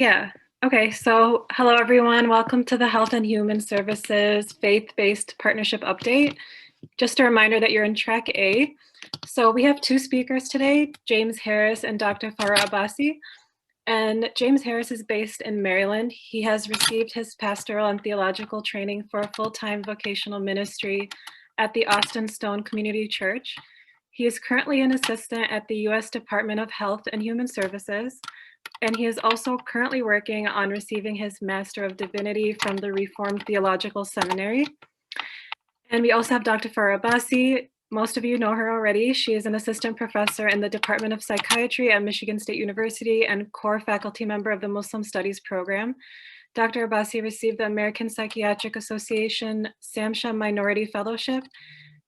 Yeah. Okay. So, hello, everyone. Welcome to the Health and Human Services Faith-Based Partnership Update. Just a reminder that you're in Track A. So, we have two speakers today, James Harris and Dr. Farah Abbasi. And James Harris is based in Maryland. He has received his pastoral and theological training for a full-time vocational ministry at the Austin Stone Community Church. He is currently an assistant at the U.S. Department of Health and Human Services, and he is also currently working on receiving his Master of Divinity from the Reformed Theological Seminary. And we also have Dr. Farah Abbasi. Most of you know her already. She is an assistant professor in the Department of Psychiatry at Michigan State University and core faculty member of the Muslim Studies program. Dr. Abbasi received the American Psychiatric Association Samsha Minority Fellowship.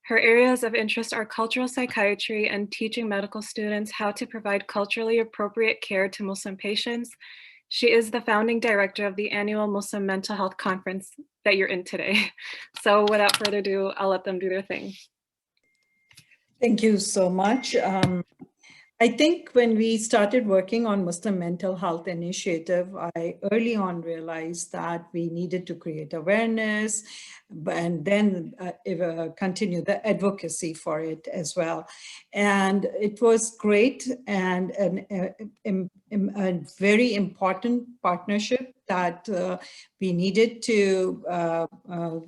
Her areas of interest are cultural psychiatry and teaching medical students how to provide culturally appropriate care to Muslim patients. She is the founding director of the annual Muslim Mental Health Conference that you're in today. So without further ado, I'll let them do their thing. Thank you so much. I think when we started working on Muslim Mental Health Initiative, I early on realized that we needed to create awareness and then continue the advocacy for it as well. And it was great and a very important partnership that we needed to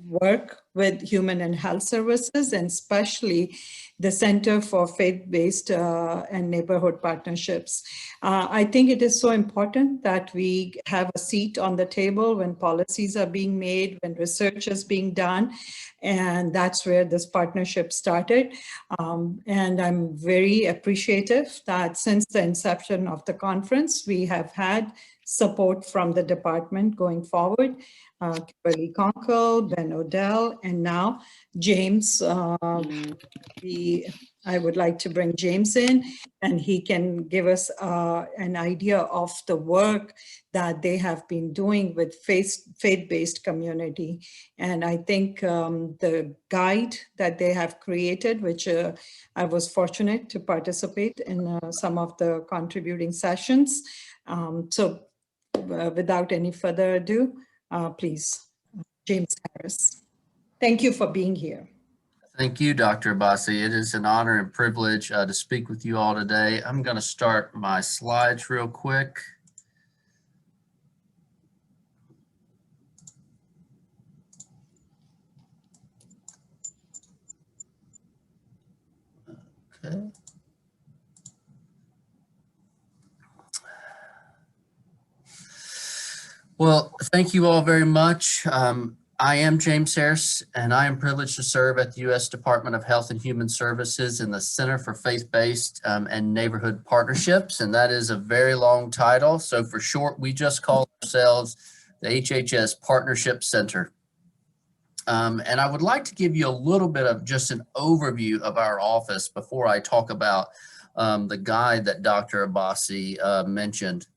work with Human and Health Services, and especially the Center for Faith-Based and Neighborhood Partnerships. I think it is so important that we have a seat on the table when policies are being made, when research is being done, and that's where this partnership started. And I'm very appreciative that since the inception of the conference, we have had support from the department going forward. Kimberly Conkle, Ben Odell, and now James. I would like to bring James in, and he can give us an idea of the work that they have been doing with faith-based community. And I think the guide that they have created, which I was fortunate to participate in some of the contributing sessions. Without any further ado, please, James Harris. Thank you for being here. Thank you, Dr. Abbasi. It is an honor and privilege to speak with you all today. I'm going to start my slides real quick. Okay. Well, thank you all very much. I am James Harris, and I am privileged to serve at the U.S. Department of Health and Human Services in the Center for Faith-Based and Neighborhood Partnerships, and that is a very long title. So for short, we just call ourselves the HHS Partnership Center. And I would like to give you a little bit of just an overview of our office before I talk about the guide that Dr. Abbasi mentioned.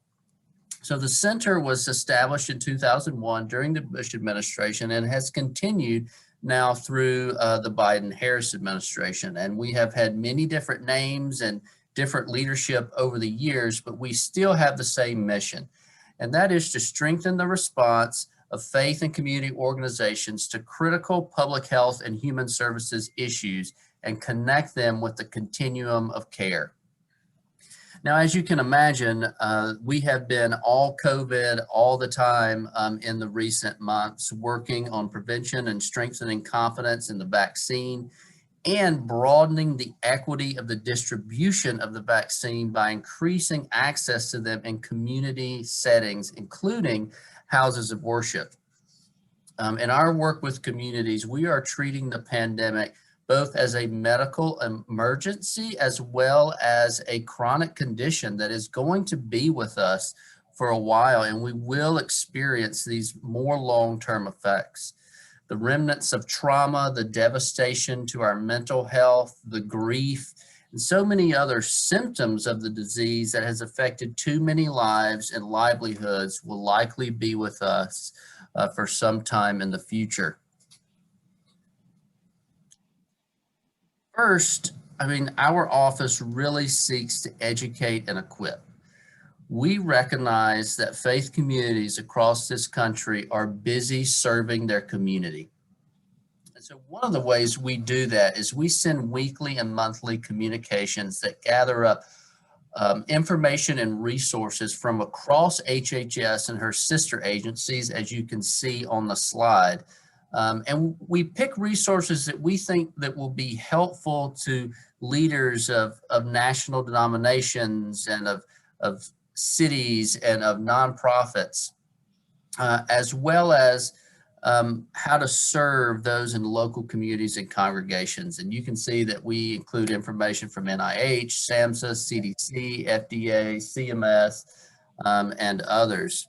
So the center was established in 2001 during the Bush administration and has continued now through the Biden-Harris administration. And we have had many different names and different leadership over the years, but we still have the same mission. And that is to strengthen the response of faith and community organizations to critical public health and human services issues and connect them with the continuum of care. Now, as you can imagine, we have been all COVID all the time in the recent months, working on prevention and strengthening confidence in the vaccine and broadening the equity of the distribution of the vaccine by increasing access to them in community settings, including houses of worship. In our work with communities, we are treating the pandemic both as a medical emergency as well as a chronic condition that is going to be with us for a while, and we will experience these more long-term effects. The remnants of trauma, the devastation to our mental health, the grief, and so many other symptoms of the disease that has affected too many lives and livelihoods will likely be with us for some time in the future. First, our office really seeks to educate and equip. we recognize that faith communities across this country are busy serving their community. And so one of the ways we do that is we send weekly and monthly communications that gather up information and resources from across HHS and her sister agencies, as you can see on the slide. And we pick resources that we think that will be helpful to leaders of national denominations and of cities and of nonprofits, as well as how to serve those in local communities and congregations. And you can see that we include information from NIH, SAMHSA, CDC, FDA, CMS, and others.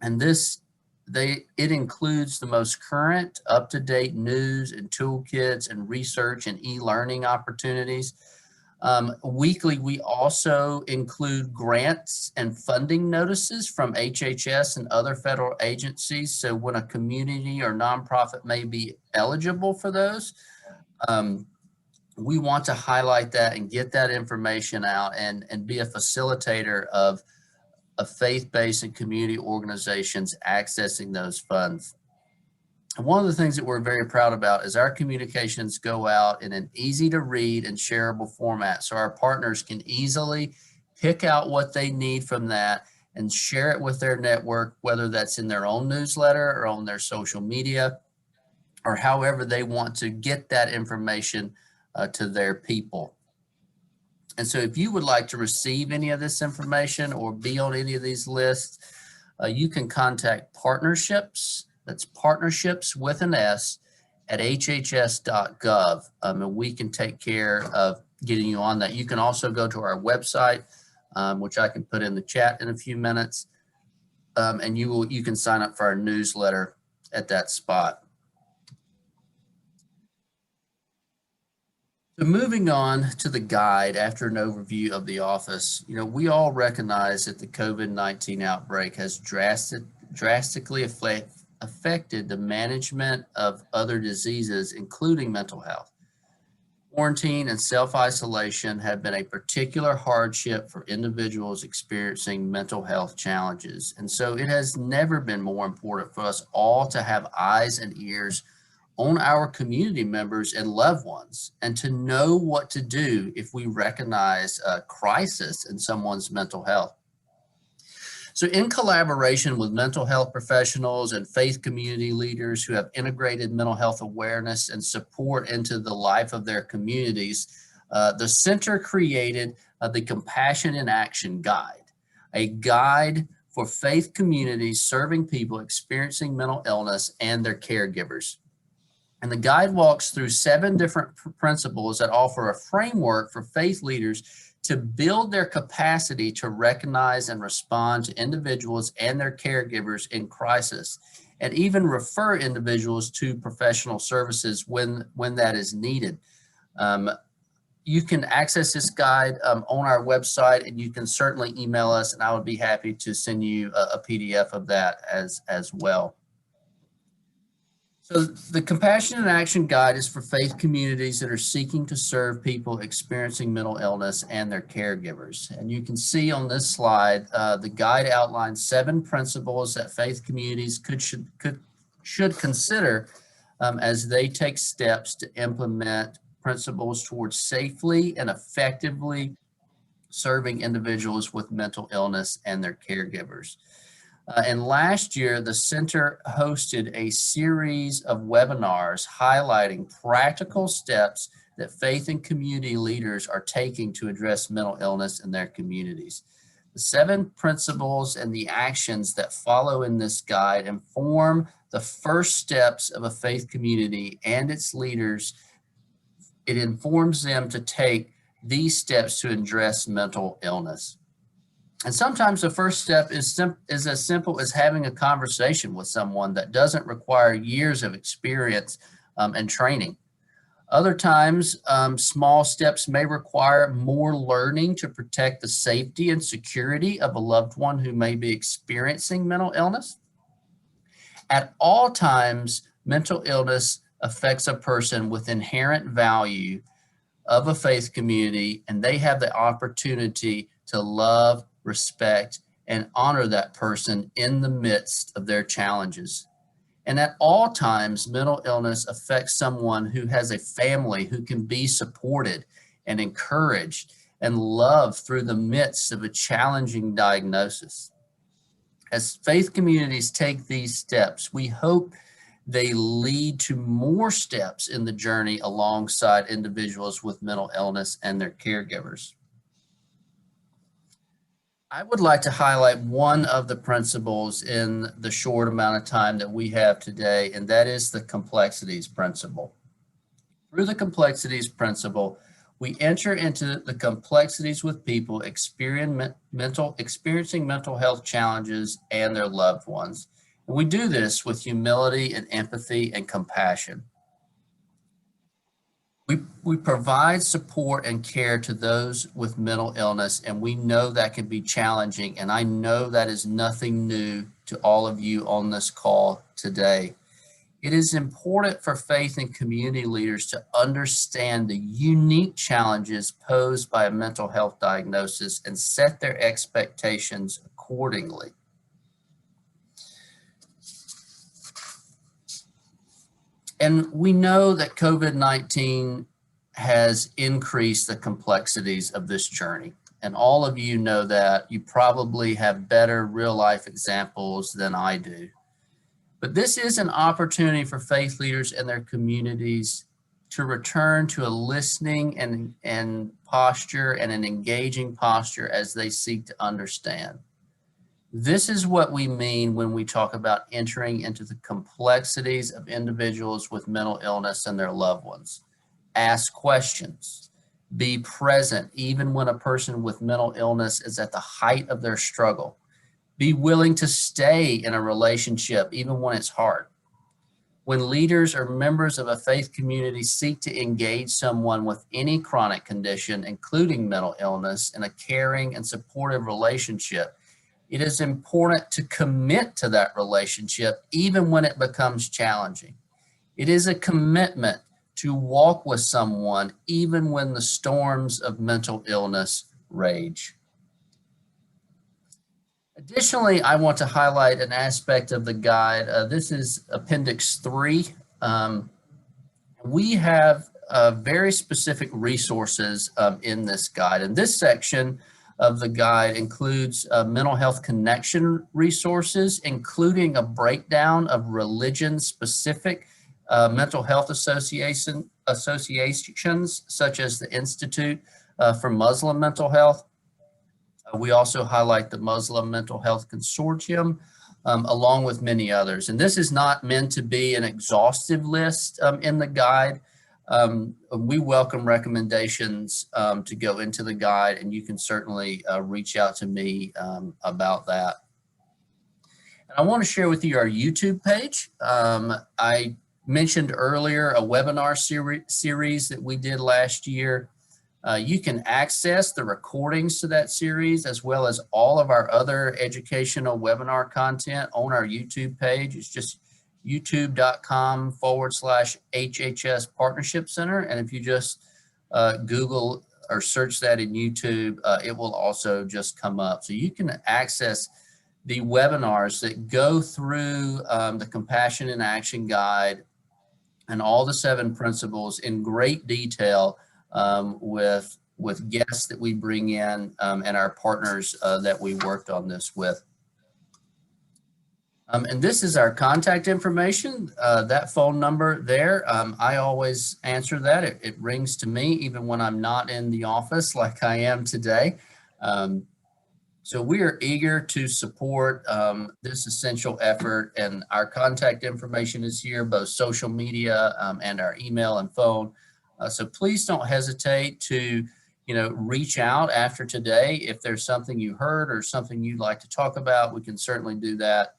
And it includes the most current, up-to-date news and toolkits and research and e-learning opportunities. Weekly, we also include grants and funding notices from HHS and other federal agencies. So when a community or nonprofit may be eligible for those, we want to highlight that and get that information out and be a facilitator of faith-based and community organizations accessing those funds. And one of the things that we're very proud about is our communications go out in an easy to read and shareable format, so our partners can easily pick out what they need from that and share it with their network, whether that's in their own newsletter or on their social media, or however they want to get that information to their people. And so if you would like to receive any of this information or be on any of these lists, you can contact partnerships. That's partnerships with an S at hhs.gov, and we can take care of getting you on that. You can also go to our website, which I can put in the chat in a few minutes, and you can sign up for our newsletter at that spot. So moving on to the guide after an overview of the office, we all recognize that the COVID-19 outbreak has drastically affected the management of other diseases, including mental health. Quarantine and self-isolation have been a particular hardship for individuals experiencing mental health challenges. And so it has never been more important for us all to have eyes and ears on our community members and loved ones, and to know what to do if we recognize a crisis in someone's mental health. So in collaboration with mental health professionals and faith community leaders who have integrated mental health awareness and support into the life of their communities, the center created the Compassion in Action Guide, a guide for faith communities serving people experiencing mental illness and their caregivers. And the guide walks through 7 different principles that offer a framework for faith leaders to build their capacity to recognize and respond to individuals and their caregivers in crisis, and even refer individuals to professional services when that is needed. You can access this guide on our website, and you can certainly email us, and I would be happy to send you a PDF of that as well. So the Compassion in Action Guide is for faith communities that are seeking to serve people experiencing mental illness and their caregivers. And you can see on this slide, the guide outlines 7 principles that faith communities should consider as they take steps to implement principles towards safely and effectively serving individuals with mental illness and their caregivers. And last year, the center hosted a series of webinars highlighting practical steps that faith and community leaders are taking to address mental illness in their communities. The 7 principles and the actions that follow in this guide inform the first steps of a faith community and its leaders. It informs them to take these steps to address mental illness. And sometimes the first step is as simple as having a conversation with someone that doesn't require years of experience and training. Other times, small steps may require more learning to protect the safety and security of a loved one who may be experiencing mental illness. At all times, mental illness affects a person with inherent value of a faith community, and they have the opportunity to love, respect, and honor that person in the midst of their challenges. And at all times, mental illness affects someone who has a family who can be supported and encouraged and loved through the midst of a challenging diagnosis. As faith communities take these steps, we hope they lead to more steps in the journey alongside individuals with mental illness and their caregivers. I would like to highlight one of the principles in the short amount of time that we have today, and that is the complexities principle. Through the complexities principle, we enter into the complexities with people experiencing mental health challenges and their loved ones. And we do this with humility and empathy and compassion. We provide support and care to those with mental illness, and we know that can be challenging, and I know that is nothing new to all of you on this call today. It is important for faith and community leaders to understand the unique challenges posed by a mental health diagnosis and set their expectations accordingly. And we know that COVID-19 has increased the complexities of this journey. And all of you know that. You probably have better real life examples than I do. But this is an opportunity for faith leaders and their communities to return to a listening and posture and an engaging posture as they seek to understand. This is what we mean when we talk about entering into the complexities of individuals with mental illness and their loved ones. Ask questions. Be present even when a person with mental illness is at the height of their struggle. Be willing to stay in a relationship even when it's hard. When leaders or members of a faith community seek to engage someone with any chronic condition, including mental illness, in a caring and supportive relationship, it is important to commit to that relationship even when it becomes challenging. It is a commitment to walk with someone even when the storms of mental illness rage. Additionally, I want to highlight an aspect of the guide. This is Appendix 3. We have very specific resources in this guide. And this section of the guide includes mental health connection resources, including a breakdown of religion-specific mental health associations, such as the Institute for Muslim Mental Health. We also highlight the Muslim Mental Health Consortium, along with many others. And this is not meant to be an exhaustive list in the guide. We welcome recommendations to go into the guide, and you can certainly reach out to me about that. And I want to share with you our YouTube page. I mentioned earlier a webinar series that we did last year. You can access the recordings to that series as well as all of our other educational webinar content on our YouTube page. It's just youtube.com/HHS Partnership Center. And if you just Google or search that in YouTube, it will also just come up. So you can access the webinars that go through the Compassion in Action Guide and all the 7 principles in great detail with guests that we bring in and our partners that we worked on this with. And this is our contact information, that phone number there. I always answer that. It rings to me even when I'm not in the office like I am today. So we are eager to support this essential effort, and our contact information is here, both social media and our email and phone. So please don't hesitate to, reach out after today. If there's something you heard or something you'd like to talk about, we can certainly do that.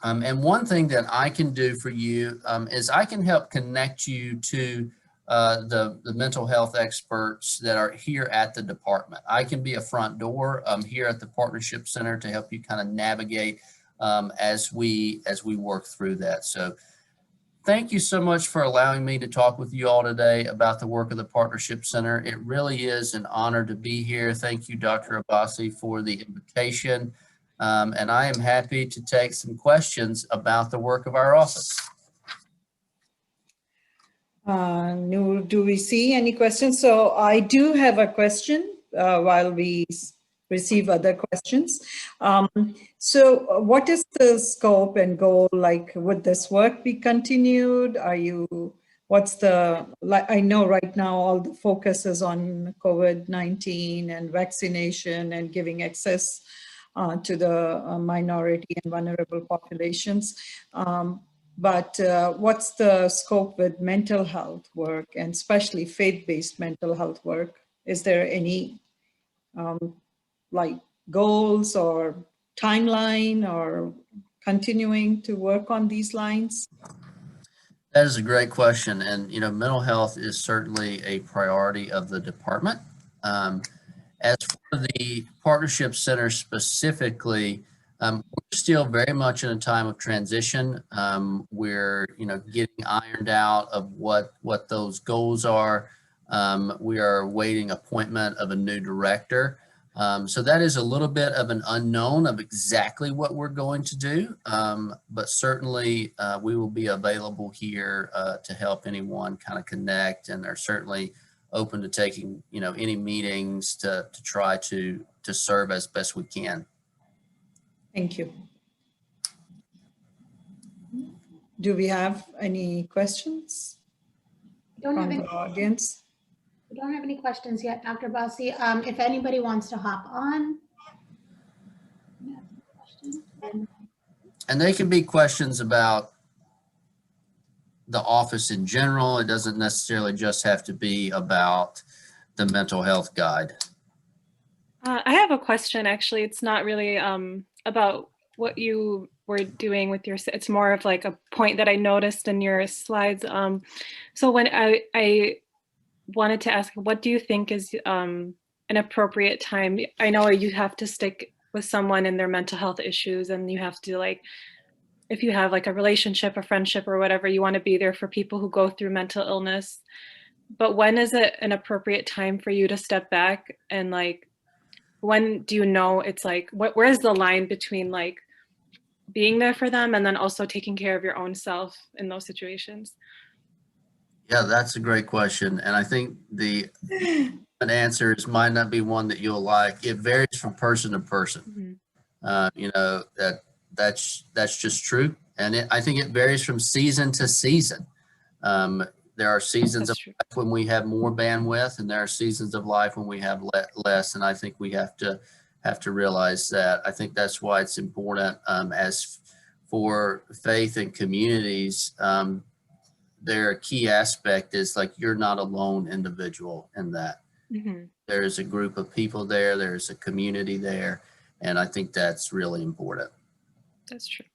And one thing that I can do for you is I can help connect you to the mental health experts that are here at the department. I can be a front door here at the Partnership Center to help you kind of navigate as we work through that. So thank you so much for allowing me to talk with you all today about the work of the Partnership Center. It really is an honor to be here. Thank you, Dr. Abbasi, for the invitation. And I am happy to take some questions about the work of our office. Noor, do we see any questions? So I do have a question while we receive other questions. So what is the scope and goal? Like, would this work be continued? What's the, like, I know right now all the focus is on COVID-19 and vaccination and giving access to the minority and vulnerable populations. But what's the scope with mental health work, and especially faith-based mental health work? Is there any like goals or timeline or continuing to work on these lines? That is a great question. And, mental health is certainly a priority of the department. As for the Partnership Center specifically, we're still very much in a time of transition. We're, getting ironed out of what those goals are. We are awaiting appointment of a new director. So that is a little bit of an unknown of exactly what we're going to do. But certainly we will be available here to help anyone kind of connect, and are certainly open to taking, any meetings to try to serve as best we can. Thank you. Do we have any questions from the audience? We don't have any questions yet, Dr. Bassi. If anybody wants to hop on. And they can be questions about the office in general. It doesn't necessarily just have to be about the mental health guide. I have a question, actually. It's not really about what you were doing with it's more of like a point that I noticed in your slides. So when I wanted to ask, what do you think is an appropriate time? I know you have to stick with someone in their mental health issues, and you have to, like, if you have like a relationship, a friendship or whatever, you want to be there for people who go through mental illness. But when is it an appropriate time for you to step back, and like, when do you know it's like, where's the line between like being there for them and then also taking care of your own self in those situations? Yeah, that's a great question. And I think the answers might not be one that you'll like. It varies from person to person. Mm-hmm. That's just true. And I think it varies from season to season. There are seasons of life when we have more bandwidth, and there are seasons of life when we have less. And I think we have to realize that. I think that's why it's important, as for faith and communities, their key aspect is like, you're not a lone individual in that. Mm-hmm. There's a group of people there, there's a community there, and I think that's really important. That's true.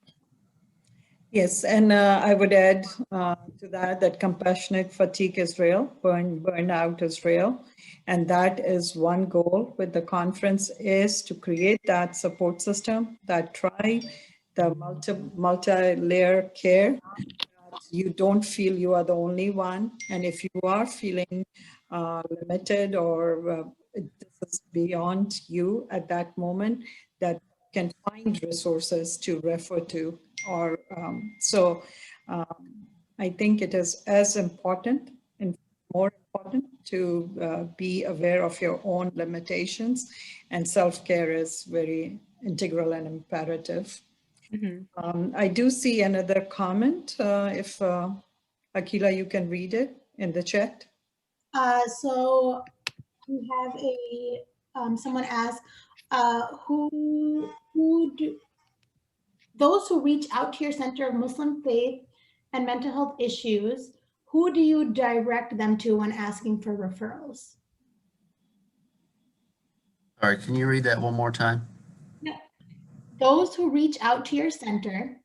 Yes, and I would add to that compassionate fatigue is real, burnout is real, and that is one goal with the conference, is to create that support system, that tribe, the multi-layer care. You don't feel you are the only one, and if you are feeling limited or this is beyond you at that moment, that can find resources to refer to. Or I think it is as important and more important to be aware of your own limitations, and self-care is very integral and imperative. Mm-hmm. I do see another comment. If Akila, you can read it in the chat. So we have someone asked, those who reach out to your Center of Muslim Faith and Mental Health Issues, who do you direct them to when asking for referrals? All right, can you read that one more time? Yeah. Those who reach out to your center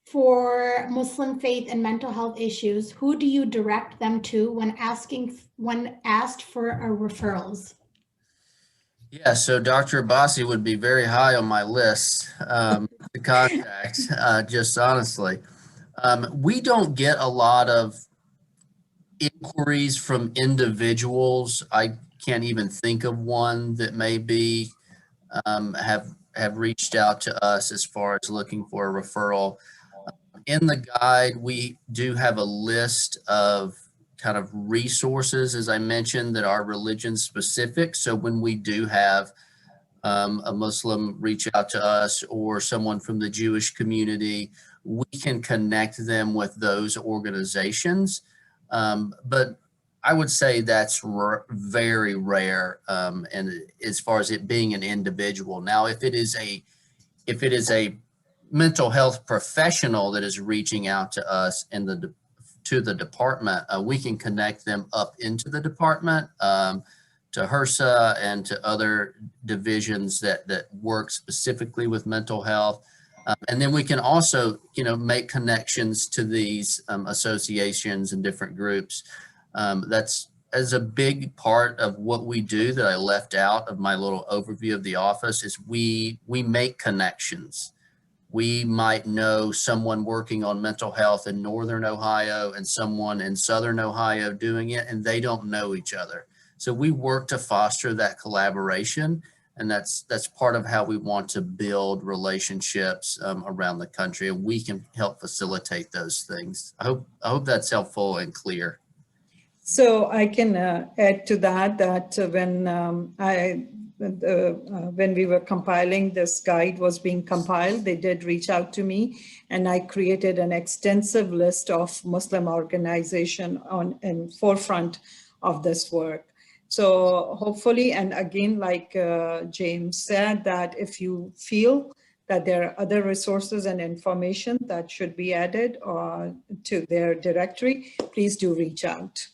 for Muslim faith and mental health issues, who do you direct them to when asked for referrals? Yeah, so Dr. Abbasi would be very high on my list to contact, just honestly. We don't get a lot of inquiries from individuals. I can't even think of one that maybe have reached out to us as far as looking for a referral. In the guide, we do have a list of kind of resources, as I mentioned, that are religion specific. So when we do have a Muslim reach out to us or someone from the Jewish community, we can connect them with those organizations. But I would say that's very rare. And as far as it being an individual. Now, if it is a mental health professional that is reaching out to us to the department, we can connect them up into the department, to HRSA and to other divisions that work specifically with mental health. And then we can also, make connections to these associations and different groups. That's as a big part of what we do that I left out of my little overview of the office is we make connections. We might know someone working on mental health in Northern Ohio and someone in Southern Ohio doing it, and they don't know each other. So we work to foster that collaboration, and that's part of how we want to build relationships around the country, and we can help facilitate those things. I hope that's helpful and clear. So I can add to that when we were compiling, this guide was being compiled, they did reach out to me, and I created an extensive list of Muslim organizations in forefront of this work. So hopefully, and again, like James said, that if you feel that there are other resources and information that should be added to their directory, please do reach out.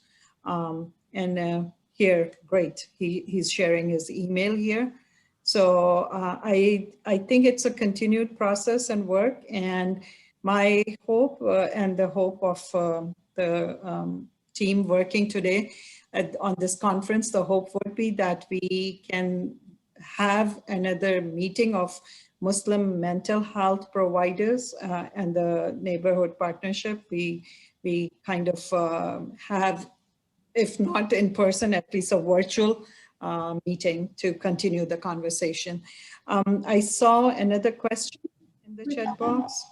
Here, great, he's sharing his email here. So I think it's a continued process and work, and my hope and the hope of the team working today on this conference, the hope would be that we can have another meeting of Muslim mental health providers and the neighborhood partnership. We kind of have, if not in person, at least a virtual meeting to continue the conversation. I saw another question in the chat box.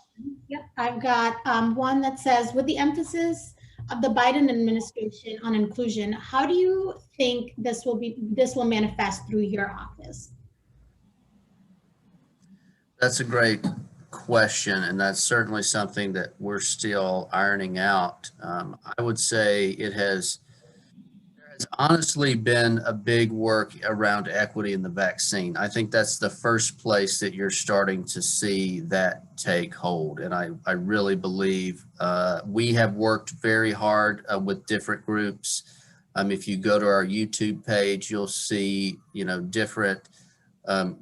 Yep, I've got one that says, with the emphasis of the Biden administration on inclusion, how do you think this will manifest through your office? That's a great question, and that's certainly something that we're still ironing out. I would say there has honestly been a big work around equity in the vaccine. I think that's the first place that you're starting to see that take hold. And I really believe we have worked very hard with different groups. If you go to our YouTube page, you'll see, different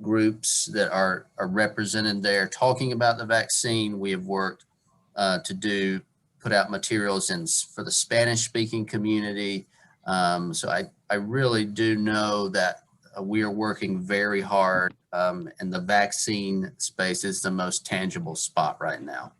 groups that are represented there talking about the vaccine. We have worked to put out materials for the Spanish speaking community. So I really do know that we are working very hard, and the vaccine space is the most tangible spot right now.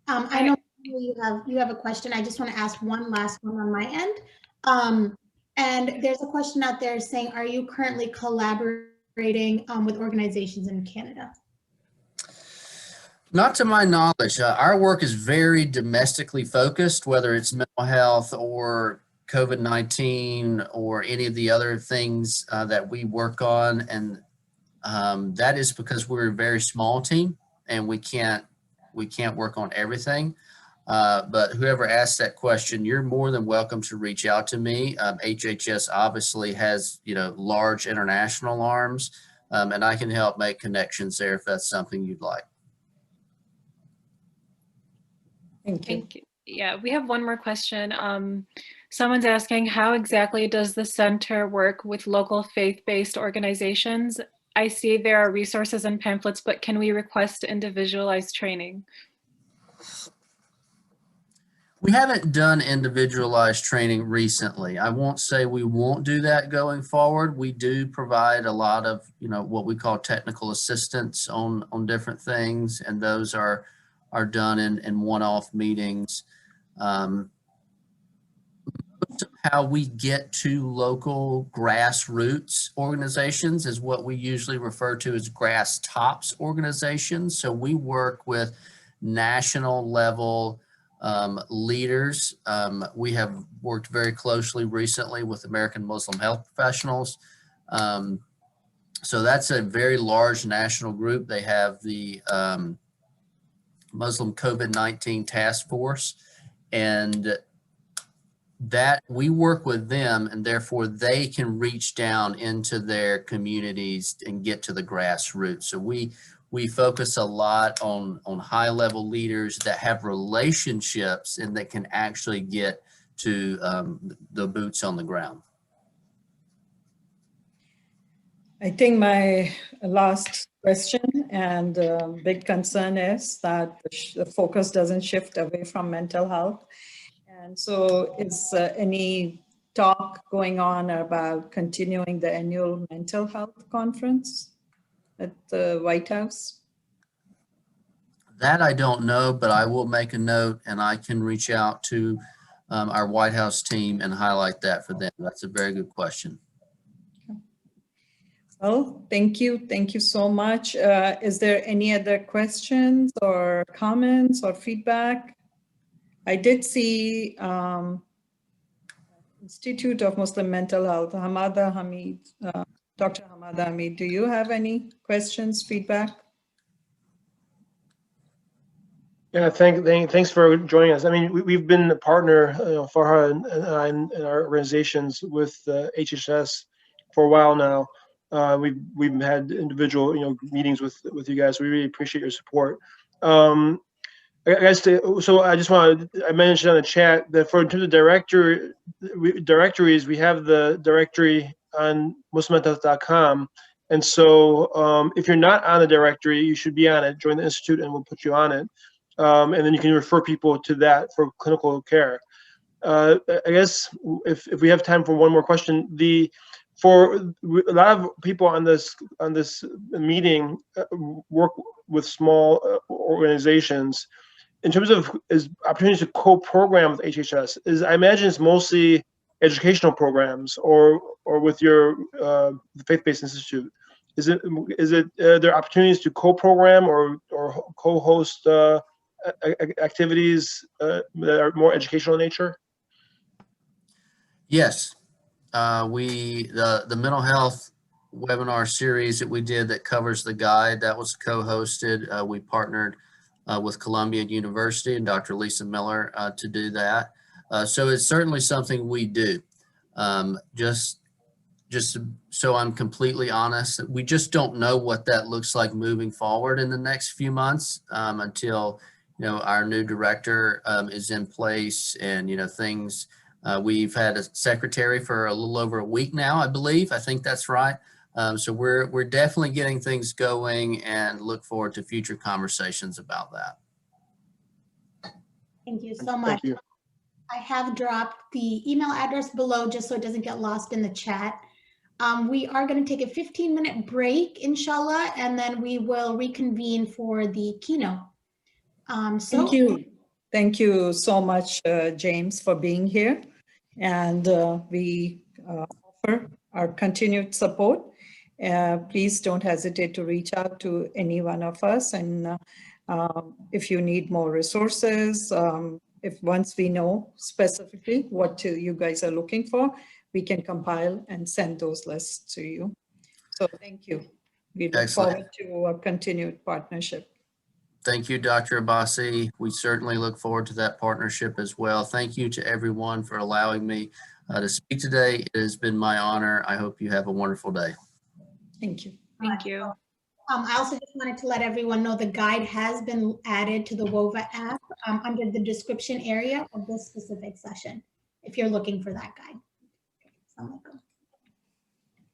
I know you have a question. I just want to ask one last one on my end. And there's a question out there saying, are you currently collaborating with organizations in Canada? Not to my knowledge. Our work is very domestically focused, whether it's mental health or COVID-19 or any of the other things that we work on. And that is because we're a very small team and we can't work on everything. But whoever asked that question, you're more than welcome to reach out to me. HHS obviously has, large international arms, and I can help make connections there if that's something you'd like. Thank you. Thank you. Yeah, we have one more question. Someone's asking, how exactly does the center work with local faith-based organizations? I see there are resources and pamphlets, but can we request individualized training? We haven't done individualized training recently. I won't say we won't do that going forward. We do provide a lot of, what we call technical assistance on different things, and those are done in one-off meetings. Most of how we get to local grassroots organizations is what we usually refer to as grass tops organizations. So we work with national level leaders. We have worked very closely recently with American Muslim health professionals. So that's a very large national group. They have the Muslim COVID-19 task force, and that we work with them, and therefore they can reach down into their communities and get to the grassroots. So we focus a lot on high level leaders that have relationships and that can actually get to the boots on the ground. I think my last question and big concern is that the focus doesn't shift away from mental health. And so is any talk going on about continuing the annual mental health conference at the White House? That I don't know, but I will make a note and I can reach out to our White House team and highlight that for them. That's a very good question. Well, thank you. Thank you so much. Is there any other questions or comments or feedback? I did see Institute of Muslim Mental Health, Hamada Hamid, Dr. Hamada Hamid, do you have any questions, feedback? Yeah, thanks for joining us. I mean, we've been a partner, Farha and our organizations with HHS for a while now. We've had individual, meetings with you guys. We really appreciate your support. I guess so. I just I mentioned on the chat that in terms of directories, we have the directory on muslimmentalhealth.com. And so if you're not on the directory, you should be on it. Join the Institute and we'll put you on it. And then you can refer people to that for clinical care. I guess if we have time for one more question, for a lot of people on this meeting work with small organizations. In terms of opportunities to co-program with HHS, I imagine it's mostly educational programs or with your faith-based institute. Is there opportunities to co-program or co-host activities that are more educational in nature? Yes, the mental health webinar series that we did that covers the guide, that was co-hosted. We partnered with Columbia University and Dr. Lisa Miller to do that. So it's certainly something we do. Just so I'm completely honest, we just don't know what that looks like moving forward in the next few months until our new director is in place and things. We've had a secretary for a little over a week now, I believe. I think that's right. So we're definitely getting things going and look forward to future conversations about that. Thank you so much. Thank you. I have dropped the email address below just so it doesn't get lost in the chat. We are going to take a 15-minute break, inshallah, and then we will reconvene for the keynote. Thank you. Thank you so much, James, for being here. And we offer our continued support. Please don't hesitate to reach out to any one of us. And if you need more resources, once we know specifically what you guys are looking for, we can compile and send those lists to you. So thank you. We look forward to a continued partnership. Thank you, Dr. Abbasi. We certainly look forward to that partnership as well. Thank you to everyone for allowing me to speak today. It has been my honor. I hope you have a wonderful day. Thank you. Thank you. I also just wanted to let everyone know the guide has been added to the WOVA app under the description area of this specific session, if you're looking for that guide. Assalamu alaikum.